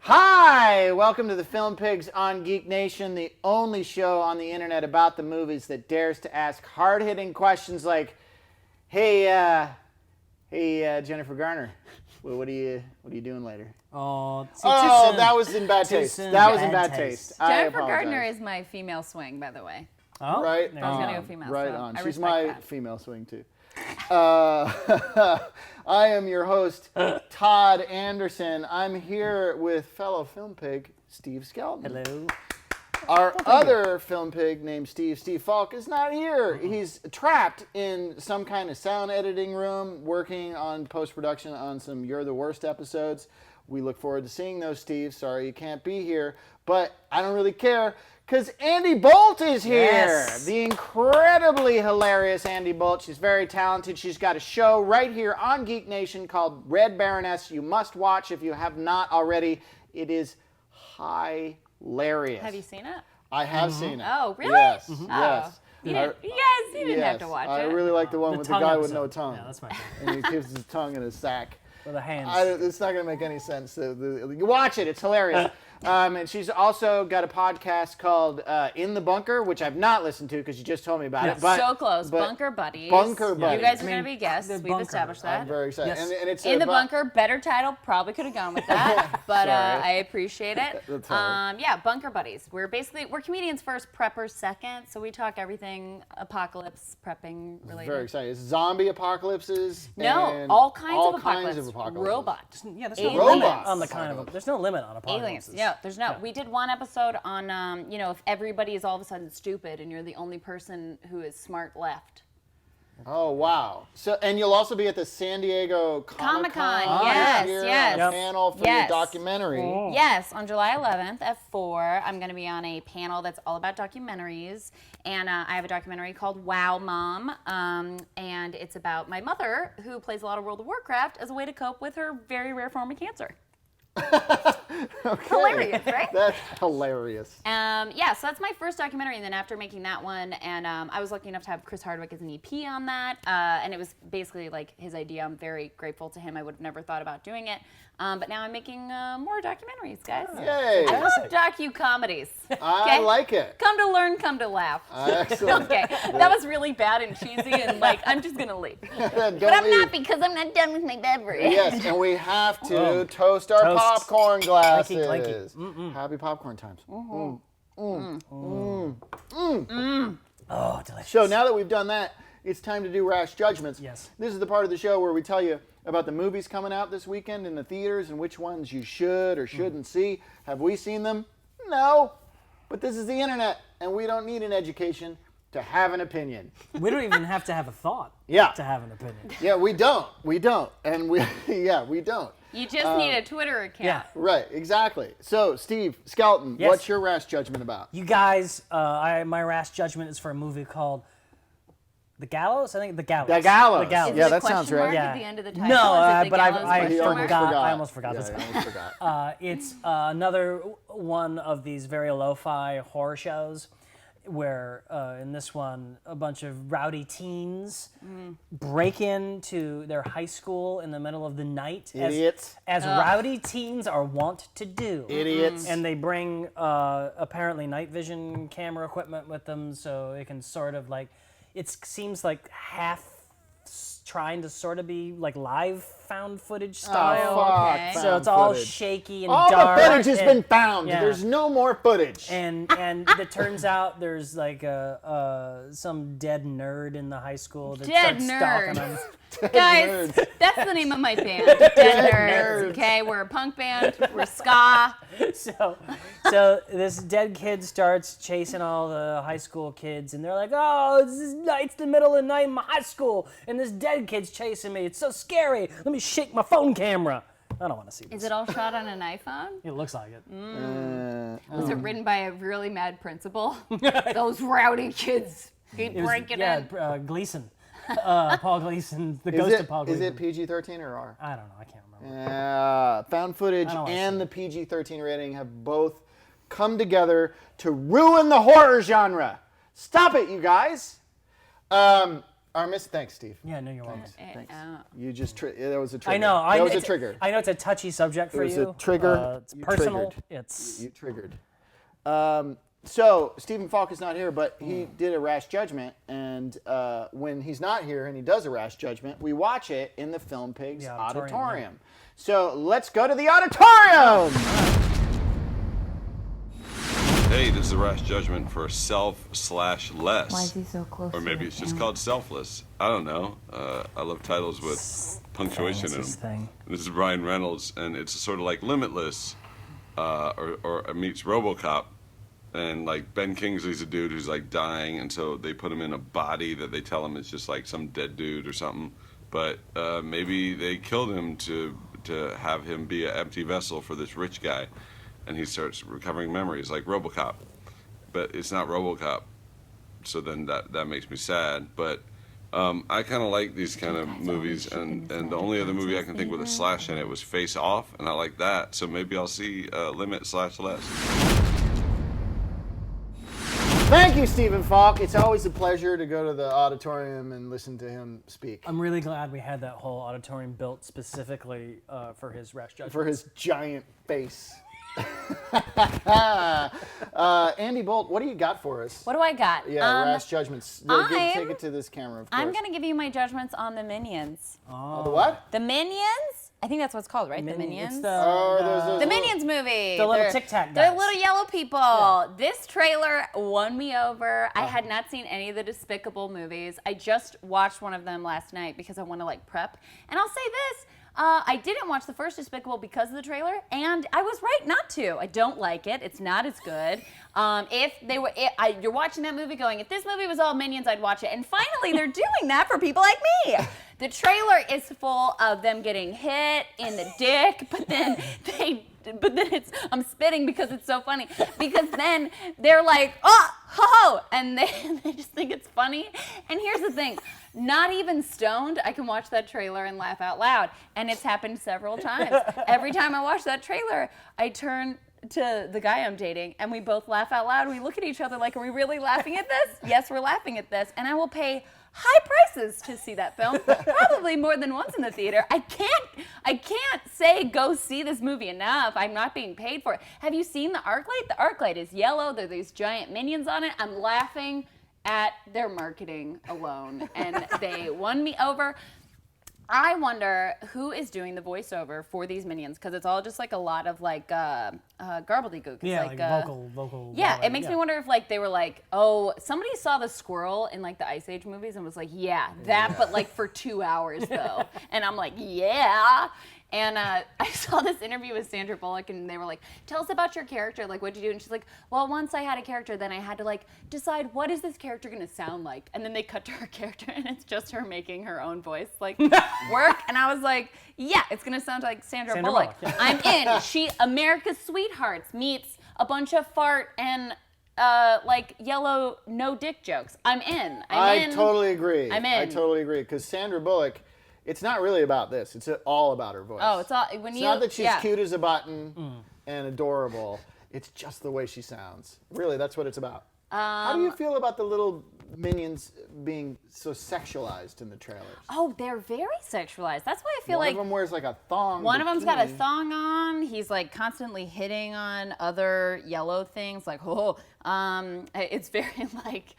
Hi! Welcome to the Film Pigs on GeekNation, the only show on the internet about the movies that dares to ask hard-hitting questions like, Hey, Jennifer Garner, what are you doing later? Oh, that was in bad taste. That was in bad taste. Jennifer Gardner is my female swing, by the way. Oh, right. I was gonna go female. Right so on. I She's my female swing too. I am your host, Todd Anderson. I'm here with fellow film pig, Steve Skelton. Hello. Our other film pig named Steve Falk is not here. He's trapped in some kind of sound editing room working on post-production on some You're the Worst episodes. We look forward to seeing those, Steve. Sorry you can't be here, but I don't really care because Andie Bolt is here. Yes. The incredibly hilarious Andie Bolt. She's very talented. She's got a show right here on GeekNation called Red Baroness. You must watch if you have not already. It is hilarious. Have you seen it? I have seen it. Oh, really? Yes. Oh. Yes. You didn't have to watch it. I really like the one with the guy with no tongue. Yeah, that's my favorite. And he keeps his tongue in his sack. With the hands. It's not going to make any sense. You watch it. It's hilarious. And she's also got a podcast called In the Bunker, which I've not listened to because you just told me about it. But, so close. Bunker Buddies. Bunker Buddies. You guys are going to be guests. We've established that. I'm very excited. Yes. And it's In the Bunker, better title. Probably could have gone with that, but I appreciate it. That's all right. Yeah, Bunker Buddies. We're comedians first, preppers second. So we talk everything apocalypse, prepping related. Very excited. It's zombie apocalypses. No, and all kinds of apocalypses. Robots. Yeah, there's Aliens. no limit Robots. on the kind of. There's no limit on Aliens. apocalypses. Yeah, there's no. Yeah. We did one episode on, if everybody is all of a sudden stupid and you're the only person who is smart left. Oh, wow. So, and you'll also be at the San Diego Comic-Con. Yes, yes. On a panel for your documentary. Oh. Yes, on July 11th at 4, I'm going to be on a panel that's all about documentaries. And I have a documentary called Wow Mom. And it's about my mother, who plays a lot of World of Warcraft as a way to cope with her very rare form of cancer. Okay. Hilarious, right? That's hilarious. So that's my first documentary, and then after making that one, and I was lucky enough to have Chris Hardwick as an EP on that, and it was basically like his idea. I'm very grateful to him. I would have never thought about doing it, but now I'm making more documentaries, guys. Yay. I love docu-comedies. I like it. Come to learn, come to laugh. Excellent. Okay, that was really bad and cheesy, and I'm just gonna leave. But I'm not, because I'm not done with my beverage. Yes, and we have to toast our Toast. popcorn glasses. Clanky. Happy popcorn times. Oh, delicious. So now that we've done that, it's time to do Rash Judgments. Yes. This is the part of the show where we tell you about the movies coming out this weekend in the theaters and which ones you should or shouldn't see. Have we seen them? No. But this is the internet, and we don't need an education to have an opinion. We don't even have to have a thought. Yeah. To have an opinion. Yeah, we don't. We don't. And we don't. You just need a Twitter account. Yeah. Right, exactly. So, Steve Skelton, Yes. what's your Rash Judgment about? You guys, my rash judgment is for a movie called The Gallows. I think The Gallows. The Gallows. The Gallows. Is Yeah, it a that question sounds right. mark Yeah. at the end of the title? No, Is it the but Gallows I question mark? forgot. I almost forgot Yeah, this. I almost forgot. It's another one of these very lo-fi horror shows where in this one a bunch of rowdy teens break into their high school in the middle of the night Idiots. as rowdy teens are wont to do. Idiots. And they bring apparently night vision camera equipment with them so it can sort of like, it seems like half trying to sort of be like live found footage style. fuck, Okay. So found it's all footage. shaky and All dark. the footage has and- been found. yeah. There's no more footage. And it turns out there's like some dead nerd in the high school that Dead starts stalking nerd. them. Guys, Nerds. that's the name of my band. Dead Nerds. Nerds. Okay, we're a punk band. We're ska. So this dead kid starts chasing all the high school kids, and they're like, "Oh, it's the middle of the night in my high school, and this dead kid's chasing me. It's so scary. Let me shake my phone camera." I don't want to see this. Is it all shot on an iPhone? It looks like it. Was it written by a really mad principal? Those rowdy kids keep It was- breaking yeah, in. Gleason. Paul Gleason, the ghost of Paul Is Gleason. it PG-13 or R? I don't know. I can't remember. Yeah, found footage I don't wanna and see the PG-13 rating have both come together to ruin the horror genre. Stop it, you guys. Thanks, Steve. Yeah, no, you're welcome. Thanks. You just that was a trigger. I know. That was a trigger. I know it's a touchy subject for you. It was a trigger. It's personal. Triggered. You triggered. So Stephen Falk is not here, but he did a rash judgment, and when he's not here and he does a rash judgment, we watch it in the Film Pigs Auditorium. So let's go to the Auditorium. Hey, this is a rash judgment for self/less. Why is he so close? Or maybe it's just called selfless. I don't know. I love titles with punctuation in them. This is Ryan Reynolds, and it's sort of like Limitless, or meets RoboCop. And like Ben Kingsley's a dude who's like dying, and so they put him in a body that they tell him is just like some dead dude or something. But maybe they killed him to have him be an empty vessel for this rich guy, and he starts recovering memories like RoboCop. But it's not RoboCop, so then that makes me sad. But I kind of like these kind of movies, and the only other movie I can think with a slash in it was Face Off, and I like that. So maybe I'll see Limit/Less. Thank you, Stephen Falk. It's always a pleasure to go to the Auditorium and listen to him speak. I'm really glad we had that whole auditorium built specifically for his rash judgment. For his giant face. Andie Bolt, what do you got for us? What do I got? Yeah, rash judgments. Take it to this camera, of course. I'm going to give you my judgments on the Minions. The what? The Minions? I think that's what it's called, right? The Minions? The Minions movie. The little Tic Tac guys. They're little yellow people. Yeah. This trailer won me over. I had not seen any of the Despicable movies. I just watched one of them last night because I want to like prep. And I'll say this. I didn't watch the first Despicable because of the trailer, and I was right not to. I don't like it. It's not as good. You're watching that movie going, if this movie was all Minions, I'd watch it. And finally, they're doing that for people like me. The trailer is full of them getting hit in the dick, but then I'm spitting because it's so funny. Because then they're like, oh, ho, and they just think it's funny. And here's the thing. Not even stoned, I can watch that trailer and laugh out loud. And it's happened several times. Every time I watch that trailer, I turn to the guy I'm dating and we both laugh out loud. We look at each other like, are we really laughing at this? Yes, we're laughing at this. And I will pay high prices to see that film, probably more than once in the theater. I can't say go see this movie enough. I'm not being paid for it. Have you seen the arc light? The arc light is yellow. There are these giant minions on it. I'm laughing at their marketing alone, and they won me over. I wonder who is doing the voiceover for these minions, because it's all just like a lot of like garbledy-gook. Yeah, like vocal. Yeah, it makes me wonder if like they were like, oh, somebody saw the squirrel in like the Ice Age movies and was like, yeah, that, but like for 2 hours though. And I'm like, yeah. And I saw this interview with Sandra Bullock, and they were like, tell us about your character. Like, what'd you do? And she's like, well, once I had a character, then I had to, like, decide what is this character going to sound like? And then they cut to her character, and it's just her making her own voice, like, work. And I was like, yeah, it's going to sound like Sandra Bullock. Yeah. I'm in. She, America's Sweethearts meets a bunch of fart and, like, yellow no-dick jokes. I'm in. I totally agree. I'm in. I totally agree, because Sandra Bullock... It's not really about this. It's all about her voice. Oh, it's all not that she's cute as a button and adorable. It's just the way she sounds. Really, that's what it's about. How do you feel about the little minions being so sexualized in the trailers? Oh, they're very sexualized. That's why I feel like one of them wears like a thong. One of them's got a bikini. thong on. He's like constantly hitting on other yellow things. Like, it's very like.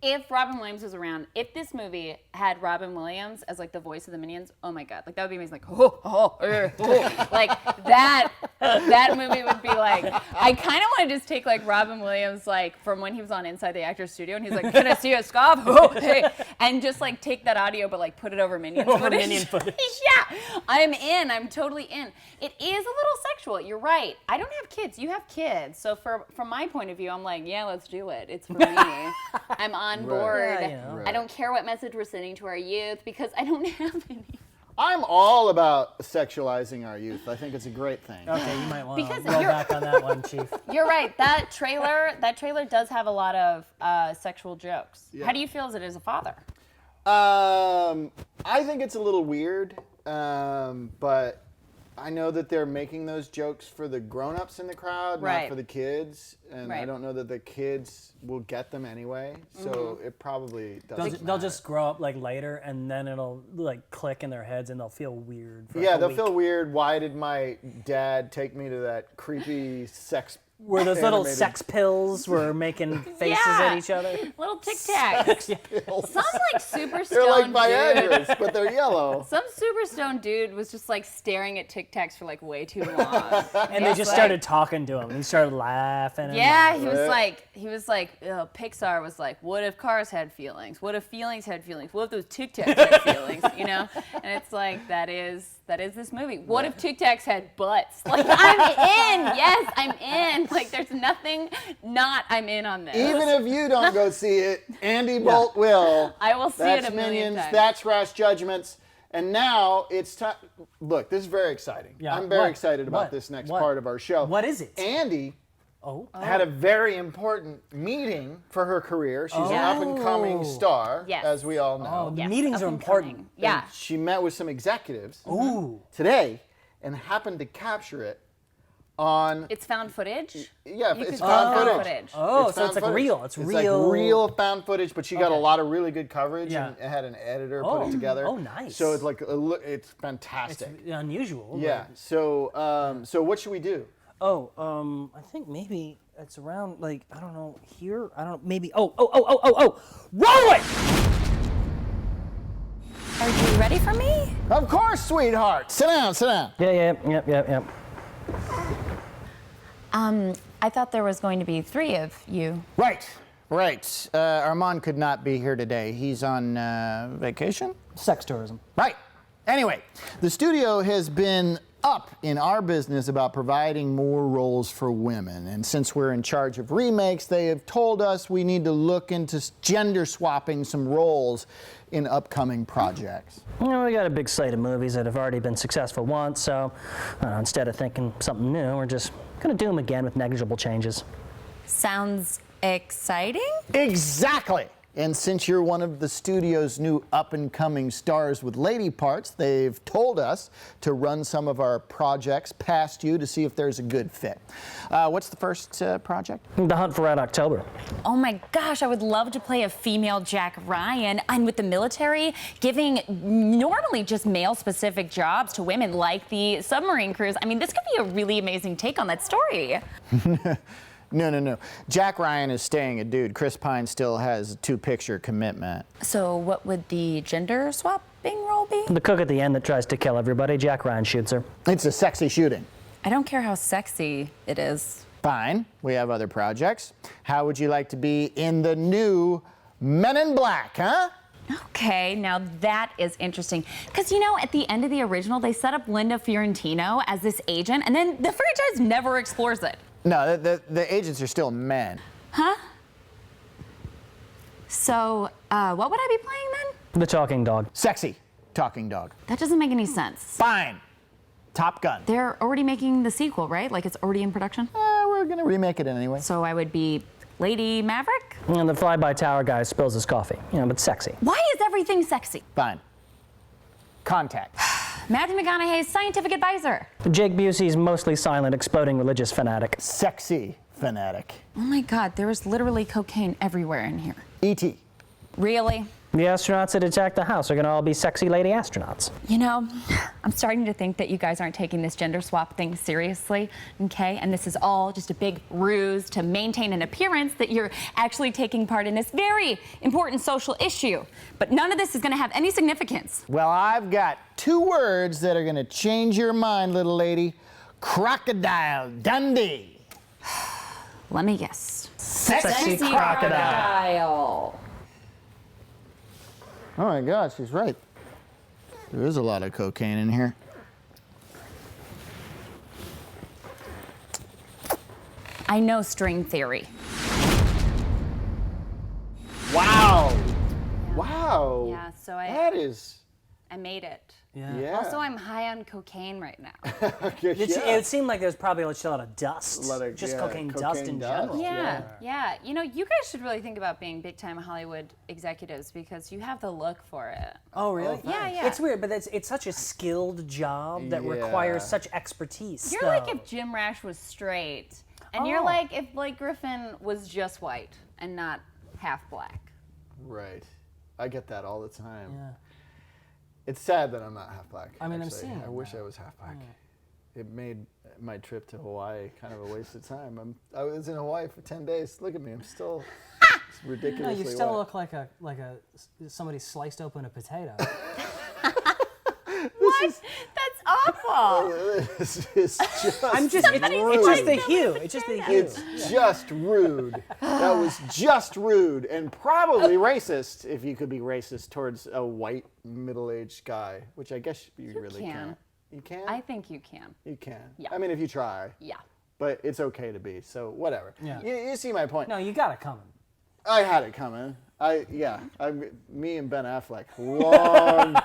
If Robin Williams was around, if this movie had Robin Williams as like the voice of the Minions, oh my God, like that would be amazing. Like, like that movie would be like. I kind of want to just take like Robin Williams like from when he was on Inside the Actors Studio, and he's like, "Can I see a scarf?" Hey, and just like take that audio, but like put it over Minions footage. Minion footage. Yeah, I'm in. I'm totally in. It is a little sexual. You're right. I don't have kids. You have kids. So from my point of view, I'm like, yeah, let's do it. It's for me. I'm on board. Yeah, you know. Right. I don't care what message we're sending to our youth because I don't have any. I'm all about sexualizing our youth. I think it's a great thing. Okay, you might want to Because roll you're- back on that one, Chief. You're right. That trailer does have a lot of sexual jokes. Yeah. How do you feel as a father? I think it's a little weird, but I know that they're making those jokes for the grown-ups in the crowd, not Right. for the kids. And I Right. don't know that the kids will get them anyway. So it probably doesn't They'll just grow up like later, and then it'll like click in their heads, and they'll feel weird. For Yeah, a they'll week. feel weird. Why did my dad take me to that creepy sex Where those little animated sex pills were making faces Yeah. at each other. Little Tic Tacs. pills? Some like super They're like stoned dude. Viagra's, but they're yellow. Some super stoned dude was just like staring at Tic Tacs for like way too long. And they just started talking to him, and he started laughing. And Yeah, he was like, Pixar was like, what if cars had feelings? What if feelings had feelings? What if those Tic Tacs had feelings? You know? And it's like, that is this movie. What if Tic Tacs had butts? Like, I'm in. Yes, I'm in. Like, there's nothing not I'm in on this. Even if you don't go see it, Andie Bolt will. I will see That's it a million Minions. times. That's Rash Judgments. And now it's time. Look, this is very exciting. Yeah, I'm very what? excited about What? this next What? part of our show. What is it? Andy Oh. had a very important meeting for her career. She's an up-and-coming star, Yes. as we all Oh, know. the Yes, meetings up are and important. coming. Yeah. And she met with some executives Ooh. today and happened to capture it on. It's found footage. Yeah, You it's could found find footage. footage. Oh, so it's found like footage. real. It's like real. real found footage, but she got a Okay. lot of really good coverage Yeah. and it had an editor put Oh. it together. Oh, nice. So it's like it's It's fantastic. unusual. Yeah. So so what should we do? Oh, I think maybe it's around like I don't know here. I don't maybe. Oh! Roll it! Are you ready for me? Of course, sweetheart. Sit down. Sit down. Yeah. I thought there was going to be 3 of you. Right. Armand could not be here today. He's on vacation. Sex tourism. Right. Anyway, the studio has been up in our business about providing more roles for women. And since we're in charge of remakes, they have told us we need to look into gender swapping some roles in upcoming projects. You know, we got a big slate of movies that have already been successful once, so instead of thinking something new, we're just gonna do them again with negligible changes. Sounds exciting? Exactly. And since you're one of the studio's new up-and-coming stars with lady parts, they've told us to run some of our projects past you to see if there's a good fit. What's the first project? The Hunt for Red October. Oh my gosh, I would love to play a female Jack Ryan. And with the military giving normally just male-specific jobs to women like the submarine crews, I mean, this could be a really amazing take on that story. No. Jack Ryan is staying a dude. Chris Pine still has a 2-picture commitment. So what would the gender swapping role be? The cook at the end that tries to kill everybody, Jack Ryan shoots her. It's a sexy shooting. I don't care how sexy it is. Fine. We have other projects. How would you like to be in the new Men in Black, huh? Okay, now that is interesting. Because, you know, at the end of the original, they set up Linda Fiorentino as this agent, and then the franchise never explores it. No, the agents are still men. Huh? So, what would I be playing then? The talking dog. Sexy talking dog. That doesn't make any sense. Fine. Top Gun. They're already making the sequel, right? Like it's already in production? We're gonna remake it anyway. So I would be Lady Maverick? And the fly-by tower guy spills his coffee. But sexy. Why is everything sexy? Fine. Contact. Matthew McConaughey's scientific advisor. Jake Busey's mostly silent, exploding religious fanatic. Sexy fanatic. Oh my God, there is literally cocaine everywhere in here. E.T. Really? The astronauts that attack the house are gonna all be sexy lady astronauts. You know, I'm starting to think that you guys aren't taking this gender swap thing seriously, okay? And this is all just a big ruse to maintain an appearance that you're actually taking part in this very important social issue. But none of this is gonna have any significance. Well, I've got 2 words that are gonna change your mind, little lady. Crocodile Dundee. Let me guess. Sexy crocodile. Oh my God, she's right. There is a lot of cocaine in here. I know string theory. Wow. Wow. Yeah, so That is. I made it. Yeah. Also, I'm high on cocaine right now. It seemed like there was probably a lot of dust. Just cocaine dust in dust. general. Yeah. You know, you guys should really think about being big-time Hollywood executives because you have the look for it. Oh, really? Yeah. It's weird, but it's such a skilled job that requires such expertise. You're like if Jim Rash was straight, and you're like if Blake Griffin was just white and not half black. Right. I get that all the time. Yeah. It's sad that I'm not half black. I mean, actually. I'm seeing I wish I was half black. It made my trip to Hawaii kind of a waste of time. I was in Hawaii for 10 days. Look at me. I'm still ridiculously No, you still white. look like somebody sliced open a potato. What? That's awful. This is just It's just the hue. It's just the hue. It's just rude. That was just rude and probably racist if you could be racist towards a white middle-aged guy, which I guess you really can. can't. You can? I think you can. You can. Yeah. I mean, if you try. Yeah. But it's okay to be, so whatever. Yeah. You see my point. No, you got it coming. I had it coming. Me and Ben Affleck, long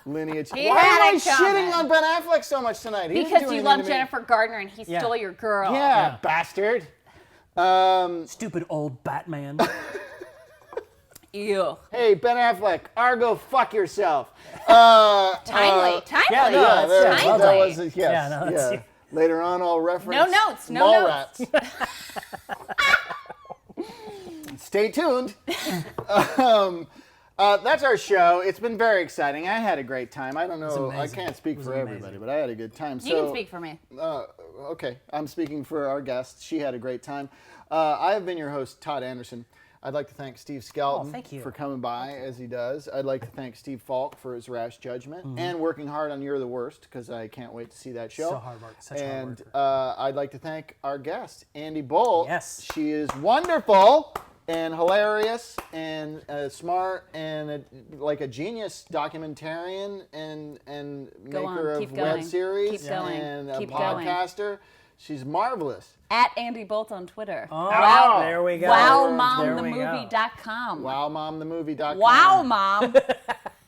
lineage. Why am I shitting on Ben Affleck so much tonight? He didn't do Because you anything love to me. Jennifer Gardner and he stole your girl. Yeah, bastard. Stupid old Batman. Ew. Hey, Ben Affleck, Argo, fuck yourself. Timely. yeah, no, Yeah, that's timely. that was yes. Yeah, no, that's- Later on, I'll reference No notes, no notes. Mallrats. Stay tuned. That's our show. It's been very exciting. I had a great time. I don't know. I can't speak for everybody, but I had a good time. You can speak for me. Okay, I'm speaking for our guest. She had a great time. I have been your host, Todd Anderson. I'd like to thank Steve Skelton thank you. for coming by as he does. I'd like to thank Steve Falk for his rash judgment and working hard on You're the Worst because I can't wait to see that show. So hard work. Such hard work. And I'd like to thank our guest, Andie Bolt. Yes. She is wonderful and hilarious and smart and like a genius documentarian and Go on, maker keep of going. web series Keep going. and Keep a podcaster. She's marvelous. At Andie Bolt on Twitter. Oh, there we go. WowMomTheMovie.com. WowMomTheMovie.com.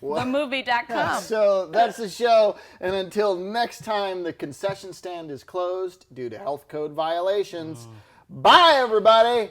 WowMomTheMovie.com. So that's the show. And until next time, the concession stand is closed due to health code violations. Bye, everybody.